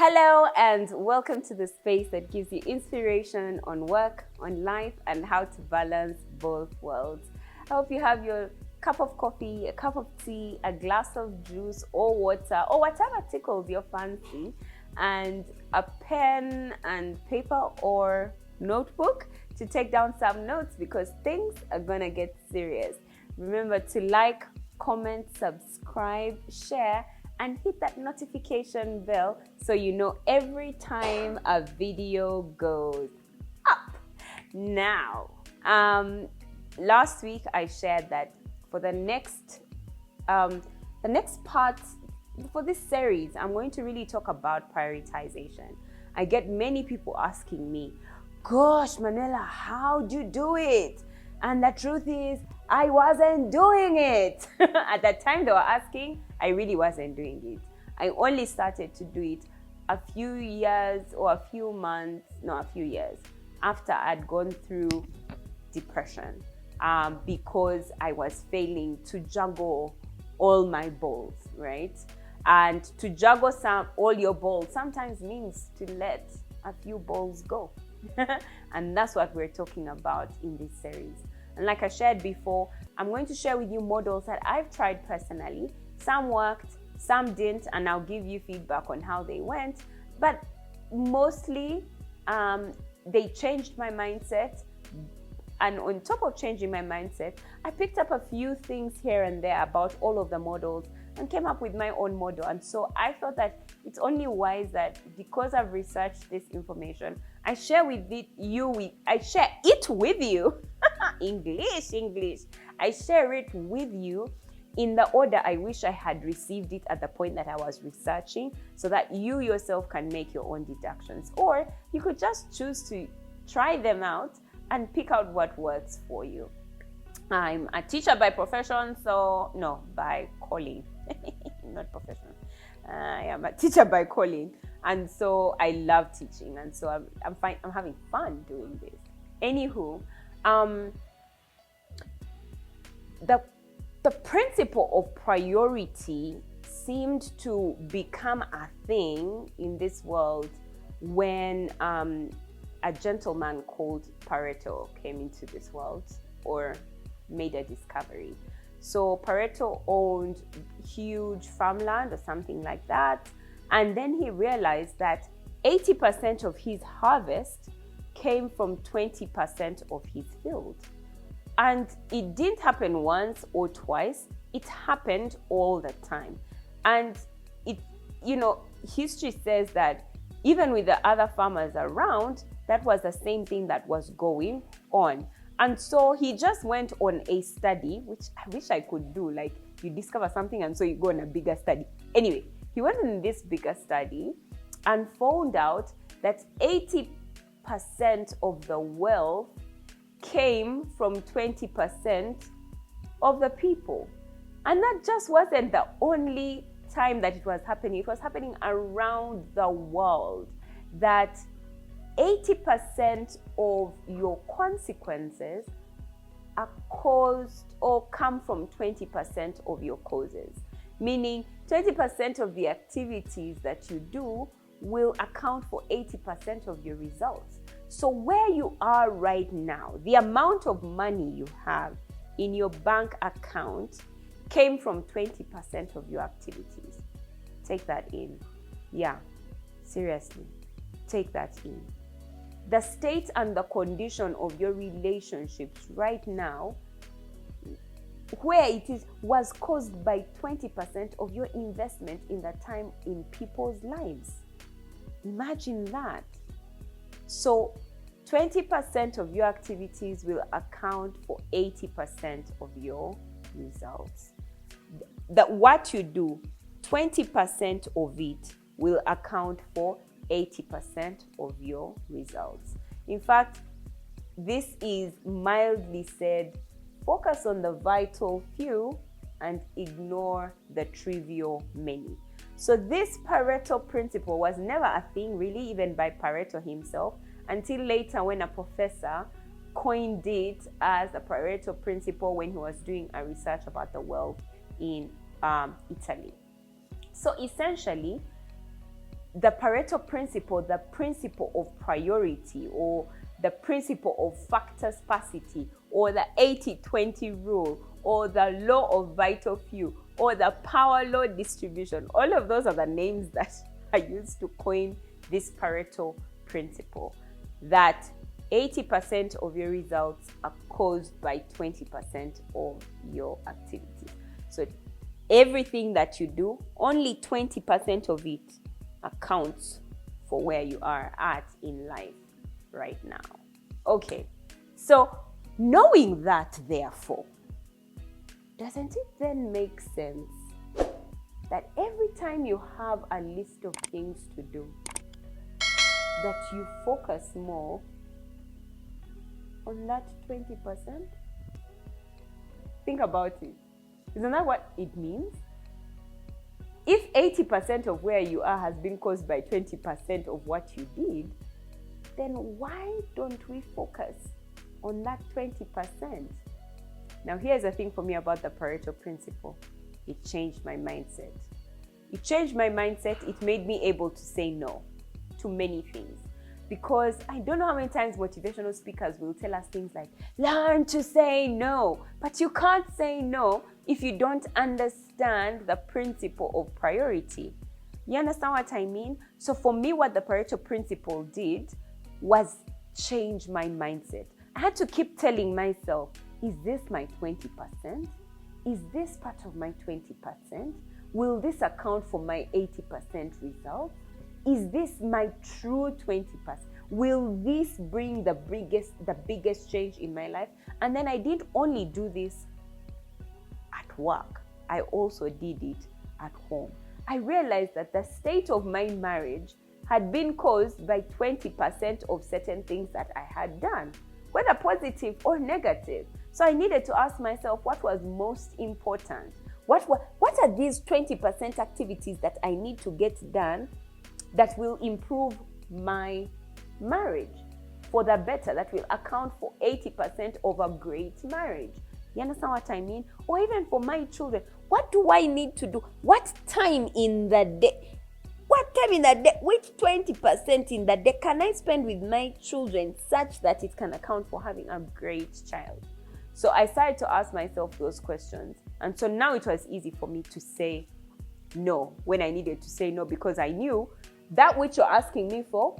Hello and welcome to the space that gives you inspiration on work, on life, and how to balance both worlds. I hope you have your cup of coffee, a cup of tea, a glass of juice or water or whatever tickles your fancy, and a pen and paper or notebook to take down some notes because things are gonna get serious. Remember to like, comment, subscribe, share, and hit that notification bell so you know every time a video goes up. Now, last week I shared that for the next part for this series, I'm going to really talk about prioritization. I get many people asking me, "Gosh, Manuela, how do you do it?" And the truth is, I wasn't doing it. At that time they were asking, I really wasn't doing it. I only started to do it a few years after I'd gone through depression because I was failing to juggle all my balls, right? And to juggle all your balls sometimes means to let a few balls go. And that's what we're talking about in this series. And like I shared before, I'm going to share with you models that I've tried personally. Some worked, some didn't, and I'll give you feedback on how they went. But mostly, they changed my mindset. And on top of changing my mindset, I picked up a few things here and there about all of the models and came up with my own model. And so I thought that it's only wise that because I've researched this information, I share it with you. English. I share it with you in the order I wish I had received it at the point that I was researching, so that you yourself can make your own deductions. Or you could just choose to try them out and pick out what works for you. I'm a teacher by profession, by calling. Not profession. I am a teacher by calling, and so I love teaching, and so I'm having fun doing this. Anywho, the principle of priority seemed to become a thing in this world when a gentleman called Pareto came into this world or made a discovery. So Pareto owned huge farmland or something like that, and then he realized that 80% of his harvest came from 20% of his field. And it didn't happen once or twice, it happened all the time. And history says that even with the other farmers around, that was the same thing that was going on. And so he just went on a study, which I wish I could do, like you discover something and so you go on a bigger study. Anyway, he went on this bigger study and found out that 80% of the wealth came from 20% of the people. And that just wasn't the only time that it was happening. It was happening around the world, that 80% of your consequences are caused or come from 20% of your causes. Meaning 20% of the activities that you do will account for 80% of your results. So where you are right now, the amount of money you have in your bank account came from 20% of your activities. Take that in. Yeah, seriously, take that in. The state and the condition of your relationships right now, where it is, was caused by 20% of your investment in the time in people's lives. Imagine that. So 20% of your activities will account for 80% of your results. What you do, 20% of it will account for 80% of your results. In fact, this is mildly said, focus on the vital few and ignore the trivial many. So this Pareto principle was never a thing really, even by Pareto himself, until later when a professor coined it as the Pareto principle when he was doing a research about the wealth in Italy. So essentially, the Pareto principle, the principle of priority, or the principle of factor sparsity, or the 80-20 rule, or the law of vital few, or the power law distribution. All of those are the names that I used to coin this Pareto principle, that 80% of your results are caused by 20% of your activities. So everything that you do, only 20% of it accounts for where you are at in life right now. Okay, so knowing that, therefore, doesn't it then make sense that every time you have a list of things to do, that you focus more on that 20%? Think about it. Isn't that what it means? If 80% of where you are has been caused by 20% of what you did, then why don't we focus on that 20%? Now, here's the thing for me about the Pareto principle. It changed my mindset. It changed my mindset. It made me able to say no to many things. Because I don't know how many times motivational speakers will tell us things like, learn to say no. But you can't say no if you don't understand the principle of priority. You understand what I mean? So for me, what the Pareto principle did was change my mindset. I had to keep telling myself, is this my 20%? Is this part of my 20%? Will this account for my 80% result? Is this my true 20%? Will this bring the biggest change in my life? And then I didn't only do this at work. I also did it at home. I realized that the state of my marriage had been caused by 20% of certain things that I had done, whether positive or negative. So I needed to ask myself what was most important. What are these 20% activities that I need to get done that will improve my marriage for the better, that will account for 80% of a great marriage? You understand what I mean? Or even for my children, what do I need to do? What time in the day? Which 20% in the day can I spend with my children such that it can account for having a great child? So I started to ask myself those questions. And so now it was easy for me to say no when I needed to say no, because I knew that which you're asking me for,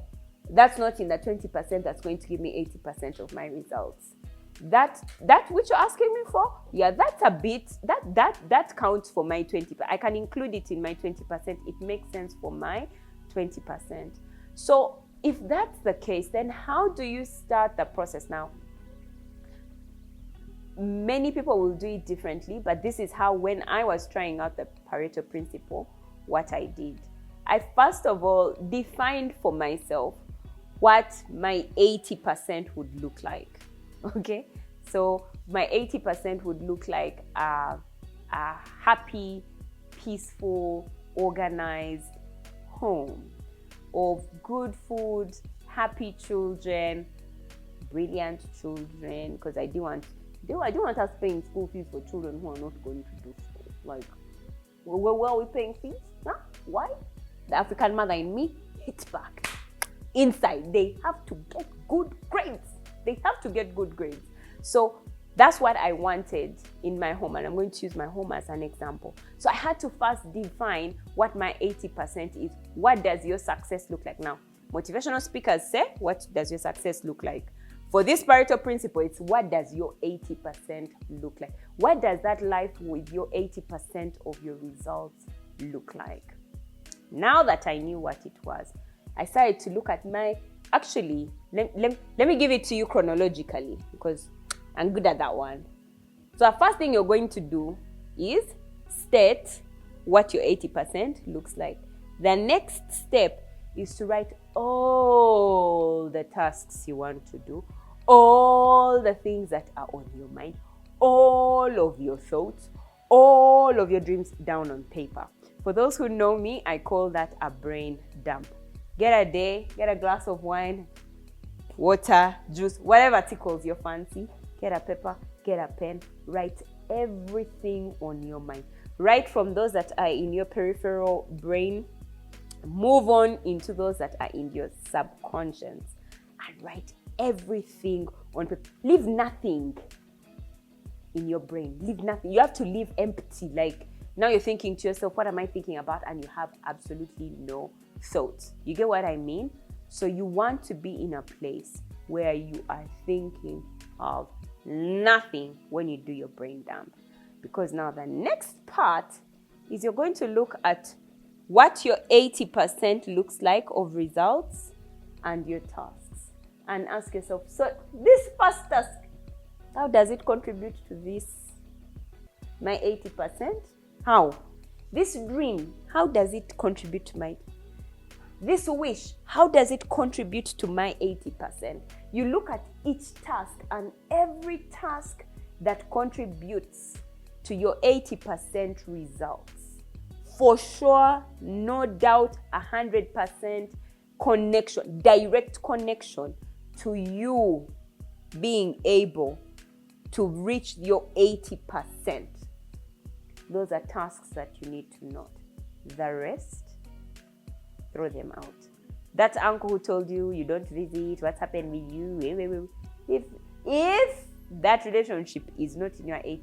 that's not in the 20% that's going to give me 80% of my results. That which you're asking me for, yeah, that's a bit, that counts for my 20%. I can include it in my 20%. It makes sense for my 20%. So if that's the case, then how do you start the process now? Many people will do it differently, but this is how, when I was trying out the Pareto principle, what I did. I first of all defined for myself what my 80% would look like. Okay, so my 80% would look like a happy, peaceful, organized home of good food, happy children, brilliant children, because I do want us paying school fees for children who are not going to do school. Like, where are we paying fees? Huh? Why? The African mother in me hits back. Inside, they have to get good grades. They have to get good grades. So that's what I wanted in my home, and I'm going to use my home as an example. So I had to first define what my 80% is. What does your success look like? Now, motivational speakers say, what does your success look like? For this Pareto principle, it's what does your 80% look like? What does that life with your 80% of your results look like? Now that I knew what it was, I started to look at my, actually, let me give it to you chronologically, because I'm good at that one. So the first thing you're going to do is state what your 80% looks like. The next step is to write all the tasks you want to do, all the things that are on your mind, all of your thoughts, all of your dreams down on paper. For those who know me, I call that a brain dump. Get a glass of wine, water, juice, whatever tickles your fancy. Get a paper, get a pen, write everything on your mind. Right from those that are in your peripheral brain Move on into those that are in your subconscious and write everything on paper. Leave nothing in your brain. Leave nothing. You have to leave empty. Like, now you're thinking to yourself, what am I thinking about? And you have absolutely no thoughts. You get what I mean? So you want to be in a place where you are thinking of nothing when you do your brain dump. Because now the next part is you're going to look at what your 80% looks like of results and your tasks. And ask yourself, so this first task, how does it contribute to this, my 80%? How? This dream, how does it contribute to my, this wish, how does it contribute to my 80%? You look at each task, and every task that contributes to your 80% results, for sure, no doubt, 100% connection, direct connection to you being able to reach your 80%. Those are tasks that you need to note. The rest, throw them out. That uncle who told you you don't visit, what's happened with you? If that relationship is not in your 80%,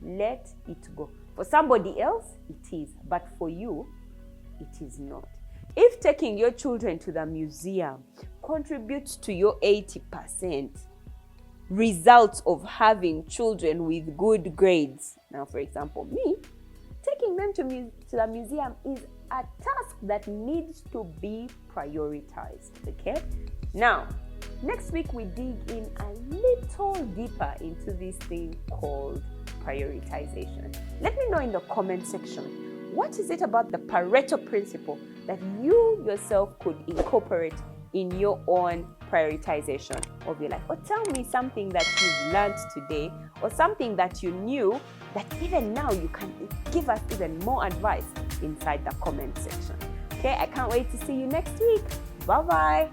let it go. For somebody else, it is. But for you, it is not. If taking your children to the museum contributes to your 80%, results of having children with good grades. Now, for example, me, taking them to the museum is a task that needs to be prioritized, okay? Now, next week we dig in a little deeper into this thing called prioritization. Let me know in the comment section, what is it about the Pareto principle that you yourself could incorporate in your own prioritization of your life? Or tell me something that you've learned today, or something that you knew that even now you can give us even more advice inside the comment section. Okay, I can't wait to see you next week. Bye-bye.